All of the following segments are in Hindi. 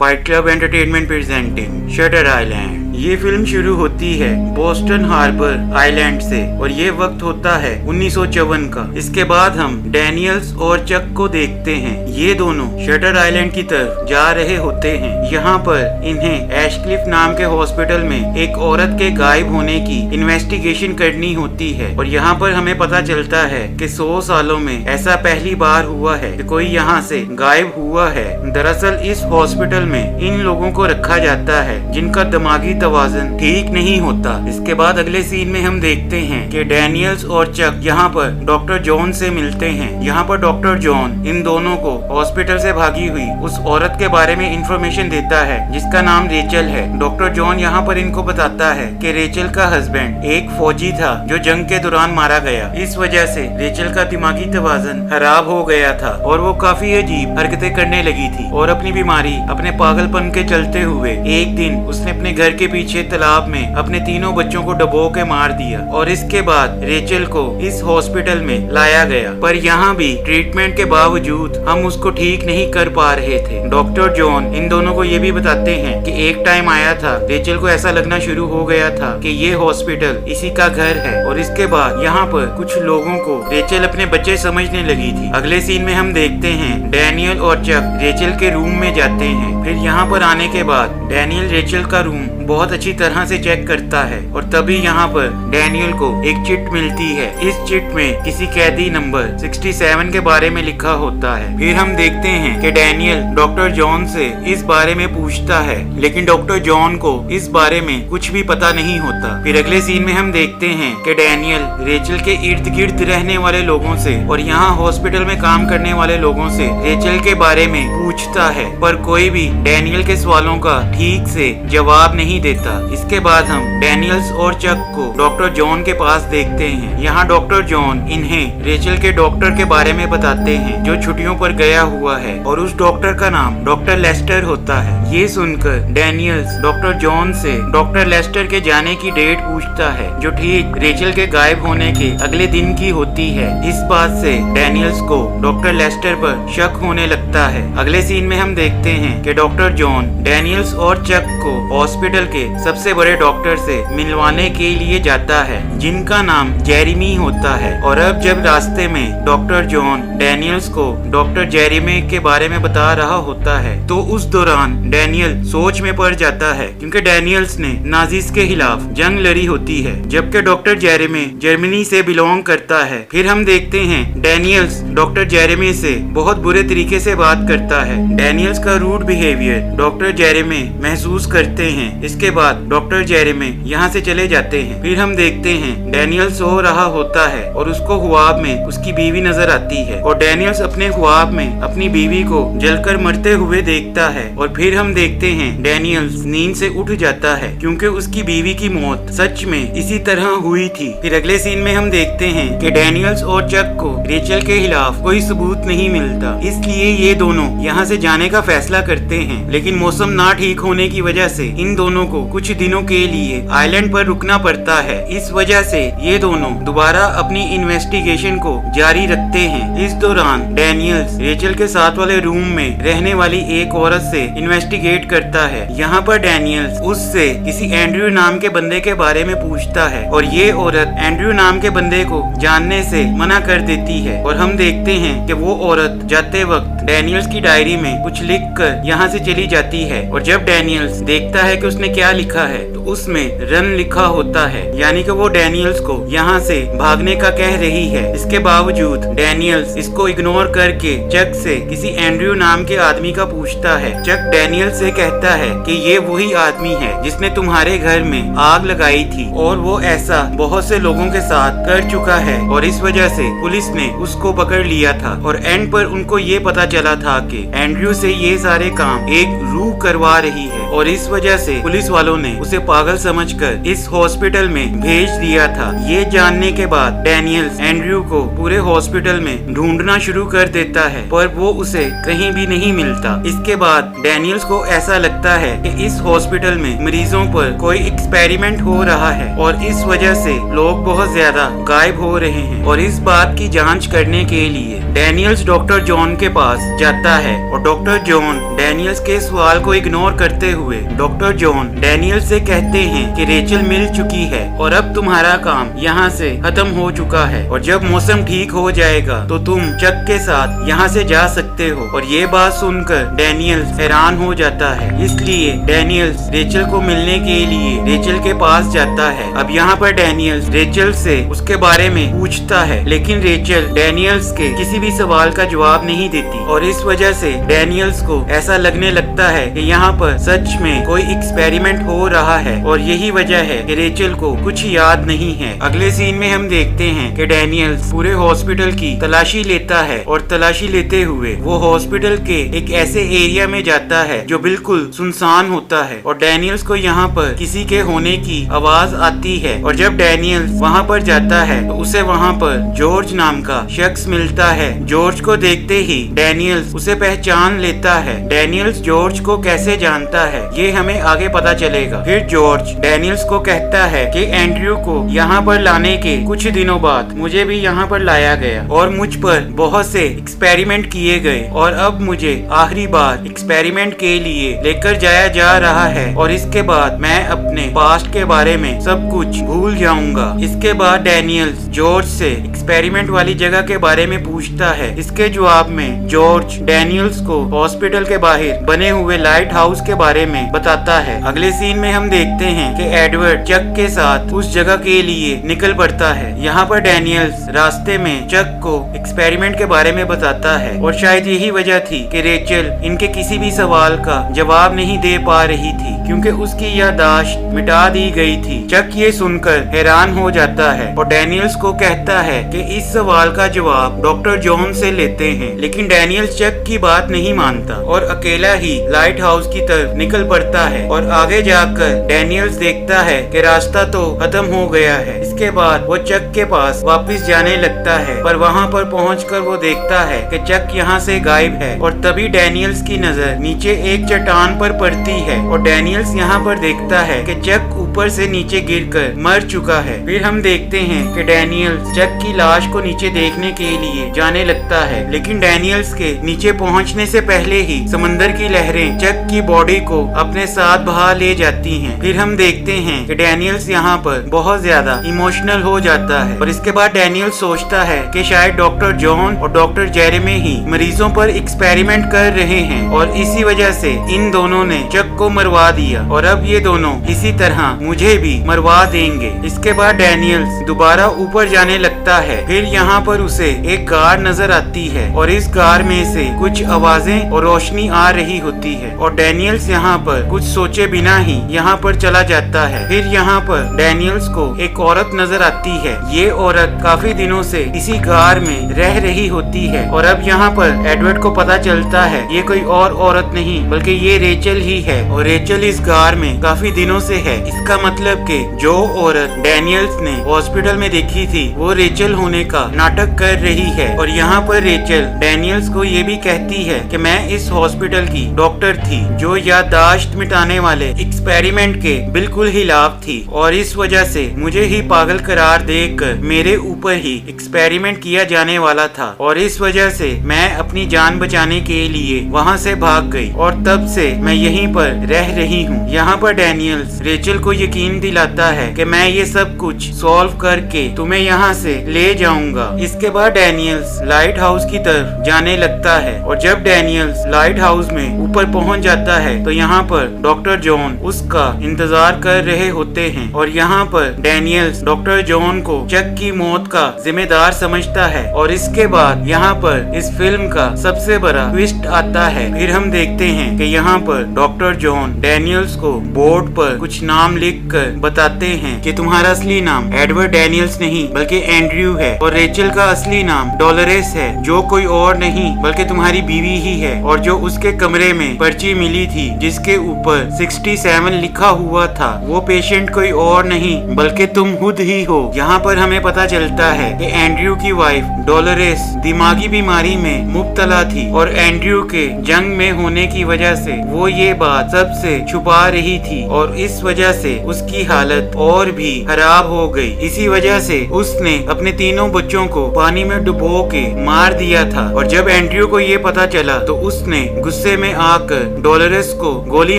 Fight club entertainment presenting shutter island. ये फिल्म शुरू होती है बोस्टन हार्बर आइलैंड से और ये वक्त होता है 1954 का। इसके बाद हम डैनियल्स और चक को देखते हैं। ये दोनों शटर आइलैंड की तरफ जा रहे होते हैं। यहाँ पर इन्हें एशक्लिफ नाम के हॉस्पिटल में एक औरत के गायब होने की इन्वेस्टिगेशन करनी होती है और यहाँ पर हमें पता चलता है कि 100 सालों में ऐसा पहली बार हुआ है कि कोई यहाँ से गायब हुआ है। दरअसल इस हॉस्पिटल में इन लोगों को रखा जाता है जिनका दिमागी तवाज़ुन ठीक नहीं होता। इसके बाद अगले सीन में हम देखते हैं कि डैनियल्स और चक यहाँ पर डॉक्टर जॉन से मिलते हैं। यहाँ पर डॉक्टर जॉन इन दोनों को हॉस्पिटल से भागी हुई उस औरत के बारे में इंफॉर्मेशन देता है जिसका नाम रेचल है। डॉक्टर जॉन यहाँ पर इनको बताता है कि रेचल का हस्बैंड एक फौजी था जो जंग के दौरान मारा गया। इस वजह से रेचल का दिमागी तवाज़ुन खराब हो गया था और वो काफी अजीब हरकतें करने लगी थी और अपनी बीमारी अपने पागलपन के चलते हुए एक दिन उसने अपने घर के पीछे तालाब में अपने तीनों बच्चों को डुबो के मार दिया और इसके बाद रेचल को इस हॉस्पिटल में लाया गया। पर यहाँ भी ट्रीटमेंट के बावजूद हम उसको ठीक नहीं कर पा रहे थे। डॉक्टर जॉन इन दोनों को ये भी बताते हैं कि एक टाइम आया था रेचल को ऐसा लगना शुरू हो गया था कि ये हॉस्पिटल इसी का घर है और इसके बाद यहाँ पर कुछ लोगों को रेचल अपने बच्चे समझने लगी थी। अगले सीन में हम देखते हैं डैनियल और चक रेचल के रूम में जाते हैं। फिर यहाँ पर आने के बाद डैनियल रेचल का रूम बहुत अच्छी तरह से चेक करता है और तभी यहाँ पर डैनियल को एक चिट मिलती है। इस चिट में किसी कैदी नंबर 67 के बारे में लिखा होता है। फिर हम देखते हैं कि डैनियल डॉक्टर जॉन से इस बारे में पूछता है लेकिन डॉक्टर जॉन को इस बारे में कुछ भी पता नहीं होता। फिर अगले सीन में हम देखते हैं कि डैनियल रेचल के इर्द गिर्द रहने वाले लोगों से और यहाँ हॉस्पिटल में काम करने वाले लोगों से रेचल के बारे में पूछता है पर कोई भी डैनियल के सवालों का ठीक से जवाब नहीं देता। इसके बाद हम डैनियल्स और चक को डॉक्टर जॉन के पास देखते हैं। यहाँ डॉक्टर जॉन इन्हें रेचल के डॉक्टर के बारे में बताते हैं जो छुट्टियों पर गया हुआ है और उस डॉक्टर का नाम डॉक्टर लेस्टर होता है। ये सुनकर डैनियल्स डॉक्टर जॉन से डॉक्टर लेस्टर के जाने की डेट पूछता है जो ठीक रेचल के गायब होने के अगले दिन की होती है। इस बात से डैनियल्स को डॉक्टर लेस्टर पर शक होने लगता है। अगले सीन में हम देखते हैं कि डॉक्टर जॉन डैनियल्स और चक को हॉस्पिटल के सबसे बड़े डॉक्टर से मिलवाने के लिए जाता है जिनका नाम जेरेमी होता है। और अब जब रास्ते में डॉक्टर जॉन डैनियल्स को डॉक्टर जेरेमी के बारे में बता रहा होता है तो उस दौरान डैनियल सोच में पड़ जाता है क्योंकि डैनियल्स ने नाजिस के खिलाफ जंग लड़ी होती है जबकि डॉक्टर जेरेमी जर्मनी से बिलोंग करता है। फिर हम देखते हैं डैनियल्स डॉक्टर जेरेमी से बहुत बुरे तरीके से बात करता है। डैनियल्स का रूड बिहेवियर डॉक्टर जेरेमी महसूस करते हैं। इसके बाद डॉक्टर जेरेमी यहाँ से चले जाते हैं। फिर हम देखते हैं डैनियल सो रहा होता है और उसको ख्वाब में उसकी बीवी नजर आती है और डैनियल्स अपने ख्वाब में अपनी बीवी को जलकर मरते हुए देखता है। और फिर हम देखते हैं डैनियल्स नींद से उठ जाता है क्योंकि उसकी बीवी की मौत सच में इसी तरह हुई थी। फिर अगले सीन में हम देखते हैं कि डैनियल्स और चक को रेचल के खिलाफ कोई सबूत नहीं मिलता, इसलिए ये दोनों यहाँ से जाने का फैसला करते हैं। लेकिन मौसम ना ठीक होने की वजह से इन दोनों को कुछ दिनों के लिए आइलैंड पर रुकना पड़ता है। इस वजह से ये दोनों दोबारा अपनी इन्वेस्टिगेशन को जारी रखते हैं। इस दौरान डैनियल्स रेचल के साथ वाले रूम में रहने वाली एक औरत से इन्वेस्टिगेट करता है। यहाँ पर डैनियल्स उससे किसी एंड्रयू नाम के बंदे के बारे में पूछता है और ये औरत एंड्रयू नाम के बंदे को जानने से मना कर देती है। और हम देखते हैं कि वो औरत जाते वक्त डैनियल्स की डायरी में कुछ लिख कर यहाँ से चली जाती है और जब डैनियल्स देखता है कि उसने क्या लिखा है तो उसमें रन लिखा होता है, यानी कि वो डैनियल्स को यहाँ से भागने का कह रही है। इसके बावजूद डैनियल्स इसको इग्नोर करके चक से किसी एंड्रयू नाम के आदमी का पूछता है। चक डैनियल से कहता है कि ये वही आदमी है जिसने तुम्हारे घर में आग लगाई थी और वो ऐसा बहुत से लोगों के साथ कर चुका है और इस वजह से पुलिस ने उसको पकड़ लिया था। और एंड पर उनको ये पता चला था कि एंड्रयू से ये सारे काम एक रूह करवा रही है और इस वजह से पुलिस वालों ने उसे पागल समझकर इस हॉस्पिटल में भेज दिया था। ये जानने के बाद डैनियल्स एंड्रयू को पूरे हॉस्पिटल में ढूंढना शुरू कर देता है, पर वो उसे कहीं भी नहीं मिलता। इसके बाद डैनियल्स को ऐसा लगता है कि इस हॉस्पिटल में मरीजों पर कोई एक्सपेरिमेंट हो रहा है और इस वजह से लोग बहुत ज्यादा गायब हो रहे हैं। और इस बात की जांच करने के लिए डैनियल्स डॉक्टर जॉन के पास जाता है और डॉक्टर जॉन डैनियल्स के सवाल को इग्नोर करते हुए डॉक्टर जॉन डैनियल्स से कहते हैं कि रेचल मिल चुकी है और अब तुम्हारा काम यहाँ से खत्म हो चुका है और जब मौसम ठीक हो जाएगा तो तुम चक के साथ यहाँ से जा सकते हो। और ये बात सुनकर डैनियल्स हैरान हो जाता है, इसलिए डैनियल्स रेचल को मिलने के लिए रेचल के पास जाता है। अब यहाँ पर डैनियल्स रेचल से उसके बारे में पूछता है, लेकिन रेचल डैनियल्स के किसी भी सवाल का जवाब नहीं देती और इस वजह से डैनियल्स को ऐसा लगने लगता है कि यहाँ पर सच में कोई एक्सपेरिमेंट हो रहा है और यही वजह है कि रेचल को कुछ याद नहीं है। अगले सीन में हम देखते हैं कि डैनियल्स पूरे हॉस्पिटल की तलाशी लेता है और तलाशी लेते हुए वो हॉस्पिटल के एक ऐसे एरिया में जाता है जो बिल्कुल सुनसान होता है और डैनियल्स को यहाँ पर किसी के होने की आवाज आती है। और जब डैनियल्स वहाँ पर जाता है तो उसे वहाँ पर जॉर्ज नाम का शख्स मिलता है। जॉर्ज को देखते ही डैनियल्स उसे पहचान लेता है। डैनियल्स जॉर्ज को कैसे जानता है ये हमें आगे पता चलेगा। फिर जॉर्ज डैनियल्स को कहता है कि एंड्रयू को यहाँ पर लाने के कुछ दिनों बाद मुझे भी यहाँ पर लाया गया और मुझ पर बहुत से एक्सपेरिमेंट किए गए और अब मुझे आखिरी बार एक्सपेरिमेंट के लिए लेकर जाया जा रहा है और इसके बाद मैं अपने पास्ट के बारे में सब कुछ भूल जाऊंगा। इसके बाद डैनियल्स जॉर्ज से एक्सपेरिमेंट वाली जगह के बारे में पूछता है। इसके जवाब में जॉर्ज डैनियल्स को हॉस्पिटल के बाहर बने हुए लाइट हाउस के बारे में बताता है। अगले सीन में हम देखते हैं कि एडवर्ड चक के साथ उस जगह के लिए निकल पड़ता है। यहाँ पर डैनियल्स रास्ते में चक को एक्सपेरिमेंट के बारे में बताता है और शायद यही वजह थी कि रेचल इनके किसी भी सवाल का जवाब नहीं दे पा रही थी क्योंकि उसकी याददाश्त मिटा दी गई थी। चक ये सुनकर हैरान हो जाता है और डैनियल्स को कहता है कि इस सवाल का जवाब डॉक्टर जॉन से लेते हैं, लेकिन डैनियल्स चक की बात नहीं मानता और अकेला ही लाइट हाउस की तरफ निकल पड़ता है। और आगे जाकर डैनियल्स देखता है कि रास्ता तो खत्म हो गया है। इसके बाद वो चक के पास वापस जाने लगता है, पर वहाँ पर पहुंचकर वो देखता है कि चक यहाँ से गायब है। और तभी डैनियल्स की नजर नीचे एक चट्टान पर पड़ती है और डैनियल्स यहाँ पर देखता है कि चक ऊपर से नीचे गिरकर मर चुका है। फिर हम देखते हैं कि डैनियल्स चक की लाश को नीचे देखने के लिए जाने लगता है, लेकिन डैनियल्स के नीचे पहुंचने से पहले ही समंदर की लहरें चक की बॉडी को अपने साथ बहा ले जाती हैं। फिर हम देखते हैं कि डैनियल्स यहाँ पर बहुत ज्यादा इमोशनल हो जाता है और इसके बाद डैनियल्स सोचता है कि शायद डॉक्टर जॉन और डॉक्टर जेरेमी ही मरीजों पर एक्सपेरिमेंट कर रहे हैं और इसी वजह से इन दोनों ने चक को मरवा दिया और अब ये दोनों इसी तरह मुझे भी मरवा देंगे। इसके बाद डैनियल्स दोबारा ऊपर जाने लगता है। फिर यहाँ पर उसे एक कार नजर आती है और इस कार में से कुछ आवाजें और रोशनी आ रही होती है और डैनियल्स यहाँ पर कुछ सोचे बिना ही यहाँ पर चला जाता है। फिर यहाँ पर डैनियल्स को एक औरत नजर आती है। ये औरत काफी दिनों से इसी कार में रह रही होती है और अब यहाँ पर एडवर्ड को पता चलता है ये कोई और औरत नहीं बल्कि ये रेचल ही है और रेचल इस कार में काफी दिनों से है। इसका मतलब कि जो औरत डैनियल्स ने हॉस्पिटल में देखी थी वो रेचल होने का नाटक कर रही है। और यहाँ पर रेचल डैनियल्स को ये भी कहती है कि मैं इस हॉस्पिटल की डॉक्टर थी जो याददाश्त मिटाने वाले एक्सपेरिमेंट के बिल्कुल खिलाफ थी और इस वजह से मुझे ही पागल करार देकर मेरे ऊपर ही एक्सपेरिमेंट किया जाने वाला था और इस वजह से मैं अपनी जान बचाने के लिए वहाँ से भाग गई और तब से मैं यहीं पर रह रही हूँ। यहाँ पर डैनियल्स रेचल को यकीन दिलाता है कि मैं ये सब कुछ सॉल्व करके तुम्हें यहाँ से ले जाऊंगा। इसके बाद डैनियल्स लाइट हाउस की तरफ जाने लगता है और जब डैनियल्स लाइट हाउस में ऊपर पहुँच जाता है तो यहाँ पर डॉक्टर जॉन उसका इंतजार कर रहे होते हैं और यहाँ पर डैनियल्स डॉक्टर जॉन को चक की मौत का जिम्मेदार समझता है। और इसके बाद यहाँ पर इस फिल्म का सबसे बड़ा ट्विस्ट आता है। फिर हम देखते हैं कि यहाँ पर डॉक्टर जॉन डैनियल्स को बोर्ड पर कुछ नाम लिखकर बताते हैं कि तुम्हारा असली नाम एडवर्ड डैनियल्स नहीं बल्कि एंड्रयू है, और रेचल का असली नाम डोलोरेस है, जो कोई और नहीं बल्कि तुम्हारी बीवी ही है, और जो उसके कमरे में पर्ची मिली थी जिसके ऊपर 67 लिखा हुआ था, वो पेशेंट कोई और नहीं बल्कि तुम खुद ही हो। यहाँ पर हमें पता चलता है कि एंड्रयू की वाइफ डोलोरेस दिमागी बीमारी में मुब्तला थी, और एंड्रयू के जंग में होने की वजह से वो ये बात सबसे छुपा रही थी, और इस वजह से उसकी हालत और भी खराब हो गई। इसी वजह से उसने अपने तीनों बच्चों को पानी में डुबो के मार दिया था, और जब एंड्रयू को ये पता चला तो उसने गुस्से में आकर डोलोरेस को गोली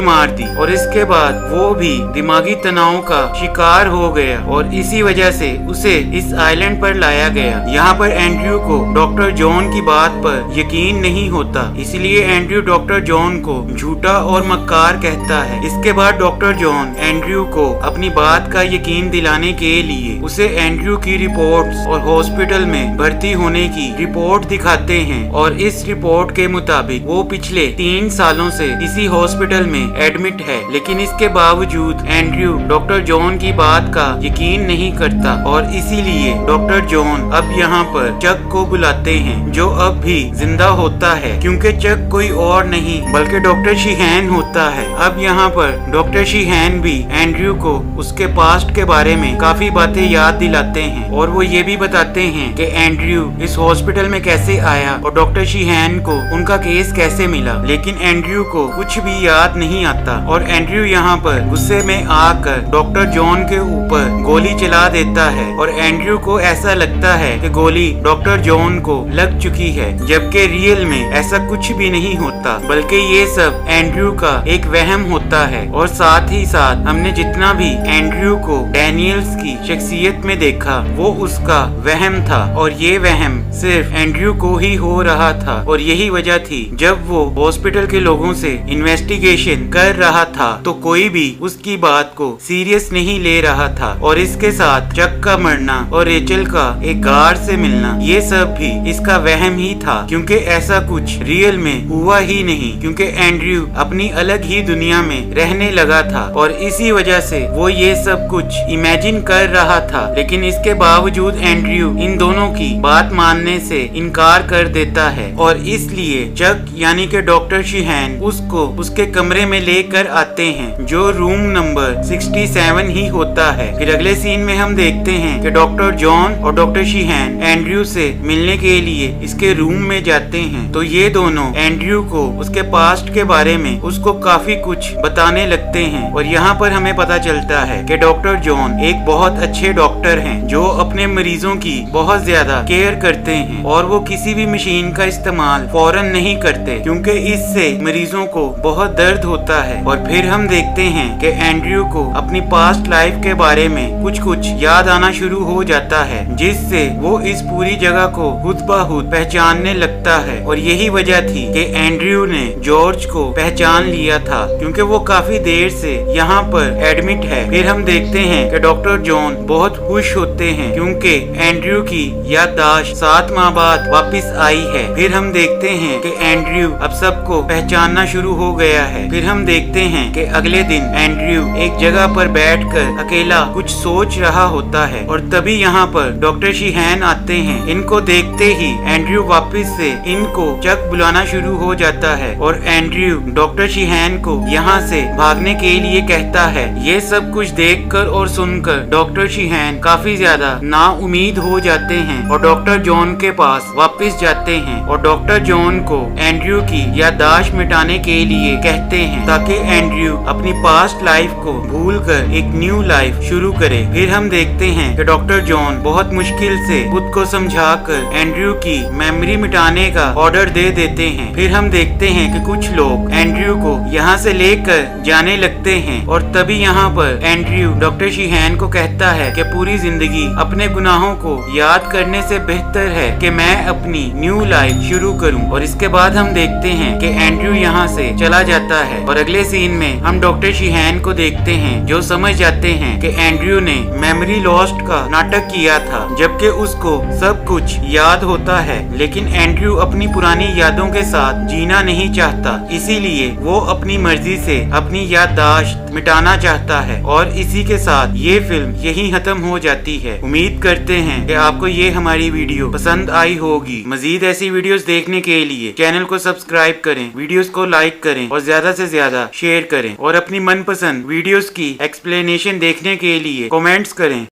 मार दी, और इसके बाद वो भी दिमागी तनाव का शिकार हो गया, और इसी वजह से उसे इस आइलैंड पर लाया गया। यहाँ पर एंड्रयू को डॉक्टर जॉन की बात पर यकीन नहीं होता, इसलिए एंड्रयू डॉक्टर जॉन को झूठा और मक्कार कहता है। इसके बाद डॉक्टर जॉन एंड्रयू को अपनी बात का यकीन दिलाने के लिए उसे एंड्रयू की रिपोर्ट्स और हॉस्पिटल में भर्ती होने की रिपोर्ट दिखाते हैं, और इस रिपोर्ट के मुताबिक वो पिछले 3 सालों से इसी हॉस्पिटल में एडमिट है। लेकिन इसके बावजूद एंड्रयू डॉक्टर जॉन की बात का यकीन नहीं करता, और इसीलिए डॉक्टर जॉन अब यहाँ पर चक को बुलाते हैं, जो अब भी जिंदा होता है, क्योंकि चक कोई और नहीं बल्कि डॉक्टर शीहैन होता है। अब यहाँ पर डॉक्टर शीहैन भी एंड्रयू को उसके पास्ट के बारे में काफी बातें याद दिलाते हैं, और वो ये भी बताते हैं कि एंड्रयू इस हॉस्पिटल में कैसे आया और डॉक्टर शीहैन को उनका केस कैसे मिला। लेकिन एंड्रयू को कुछ भी याद नहीं आता, और एंड्रयू यहाँ पर गुस्से में आकर डॉक्टर जॉन के ऊपर गोली चला देता है, और एंड्रयू को ऐसा लगता है कि गोली डॉक्टर जॉन को लग चुकी है, जबकि रियल में ऐसा कुछ भी नहीं होता, बल्कि ये सब एंड्रयू का एक वहम होता है। और साथ ही साथ हमने जितना भी एंड्रयू को डैनियल्स की शख्सियत में देखा वो उसका वहम था, और ये वहम सिर्फ एंड्रयू को ही हो रहा था, और यही वजह थी जब वो हॉस्पिटल के लोगों से इन्वेस्टिगेशन कर रहा था तो कोई भी उसकी बात को सीरियस नहीं ले रहा था। और इसके साथ चक का मरना और रेचल का एक गार्ड से मिलना, ये सब भी इसका वहम ही था, क्योंकि ऐसा कुछ रियल में हुआ ही नहीं, क्योंकि एंड्रयू अपनी अलग ही दुनिया में रहने लगा था, और इसी वजह से वो ये सब कुछ इमेजिन कर रहा था। लेकिन इसके बावजूद एंड्रयू इन दोनों की बात मानने से इनकार कर देता है, और इसलिए चक यानी कि डॉक्टर शीहैन उसको उसके कमरे में लेकर आते हैं, जो रूम नंबर 67 ही होता है। फिर अगले सीन में हम देखते हैं कि डॉक्टर जॉन और डॉक्टर शीहैन एंड्रयू से मिलने के लिए इसके रूम में जाते हैं, तो ये दोनों एंड्रयू को उसके पास्ट के बारे में उसको काफी कुछ बताने लगते हैं। और यहाँ पर हमें पता चलता है कि डॉक्टर जॉन एक बहुत अच्छे डॉक्टर हैं, जो अपने मरीजों की बहुत ज्यादा केयर करते हैं, और वो किसी भी मशीन का इस्तेमाल फौरन नहीं करते, क्योंकि इससे मरीजों को बहुत दर्द होता है। और फिर हम देखते हैं कि एंड्रयू को अपनी पास्ट लाइफ के बारे में कुछ कुछ याद आना शुरू हो जाता है, जिससे वो इस पूरी जगह को खुद ब खुद पहचानने लगता है। और यही वजह थी कि एंड्रयू ने जॉर्ज को पहचान लिया था, क्योंकि वो काफी देर से यहाँ पर एडमिट है। फिर हम देखते हैं कि डॉक्टर जॉन बहुत खुश होते हैं, क्योंकि एंड्रयू की याददाश्त 7 माह बाद वापस आई है। फिर हम देखते हैं कि एंड्रयू अब सबको पहचानना शुरू हो गया है। फिर हम देखते हैं कि अगले दिन एंड्रयू एक जगह पर बैठकर अकेला कुछ सोच रहा होता है, और तभी यहाँ पर डॉक्टर शीहैन आते हैं। इनको देखते ही एंड्रयू वापस से इनको चक बुलाना शुरू हो जाता है, और एंड्रयू डॉक्टर शीहैन को यहाँ से भागने के लिए कहता है। ये सब कुछ देखकर और सुनकर डॉक्टर शीहैन काफी ज्यादा ना उम्मीद हो जाते हैं, और डॉक्टर जॉन के पास वापस जाते हैं, और डॉक्टर जॉन को एंड्रयू की याददाश्त मिटाने के लिए कहते हैं, ताकि एंड्रयू अपनी पास्ट लाइफ को भूलकर एक न्यू लाइफ शुरू करे। फिर हम देखते हैं कि डॉक्टर जॉन बहुत मुश्किल से खुद को समझाकर एंड्रयू की मेमोरी मिटाने का ऑर्डर दे देते हैं। फिर हम देखते हैं कि कुछ लोग एंड्रयू को यहाँ से लेकर जाने लगते हैं और तभी यहाँ पर एंड्रयू डॉक्टर शीहैन को कहता है कि पूरी जिंदगी अपने गुनाहों को याद करने से बेहतर है कि मैं अपनी न्यू लाइफ शुरू करूं। और इसके बाद हम देखते हैं कि एंड्रयू यहाँ से चला जाता है और अगले सीन में हम डॉक्टर शीहैन को देखते हैं जो समझ जाते हैं कि एंड्रयू ने मेमोरी लॉस्ट का नाटक किया था, जबकि उसको सब कुछ याद होता है। लेकिन एंड्रयू अपनी पुरानी यादों के साथ जीना नहीं चाहता, इसीलिए वो अपनी मर्जी से अपनी याददाश्त मिटाना चाहता है। और इसी के साथ ये फिल्म यहीं खत्म हो जाती है। उम्मीद करते हैं कि आपको ये हमारी वीडियो पसंद आई होगी। मजीद ऐसी वीडियोस देखने के लिए चैनल को सब्सक्राइब करें, वीडियोस को लाइक करें और ज्यादा से ज्यादा शेयर करें और अपनी मनपसंद वीडियोस की एक्सप्लेनेशन देखने के लिए कमेंट्स करें।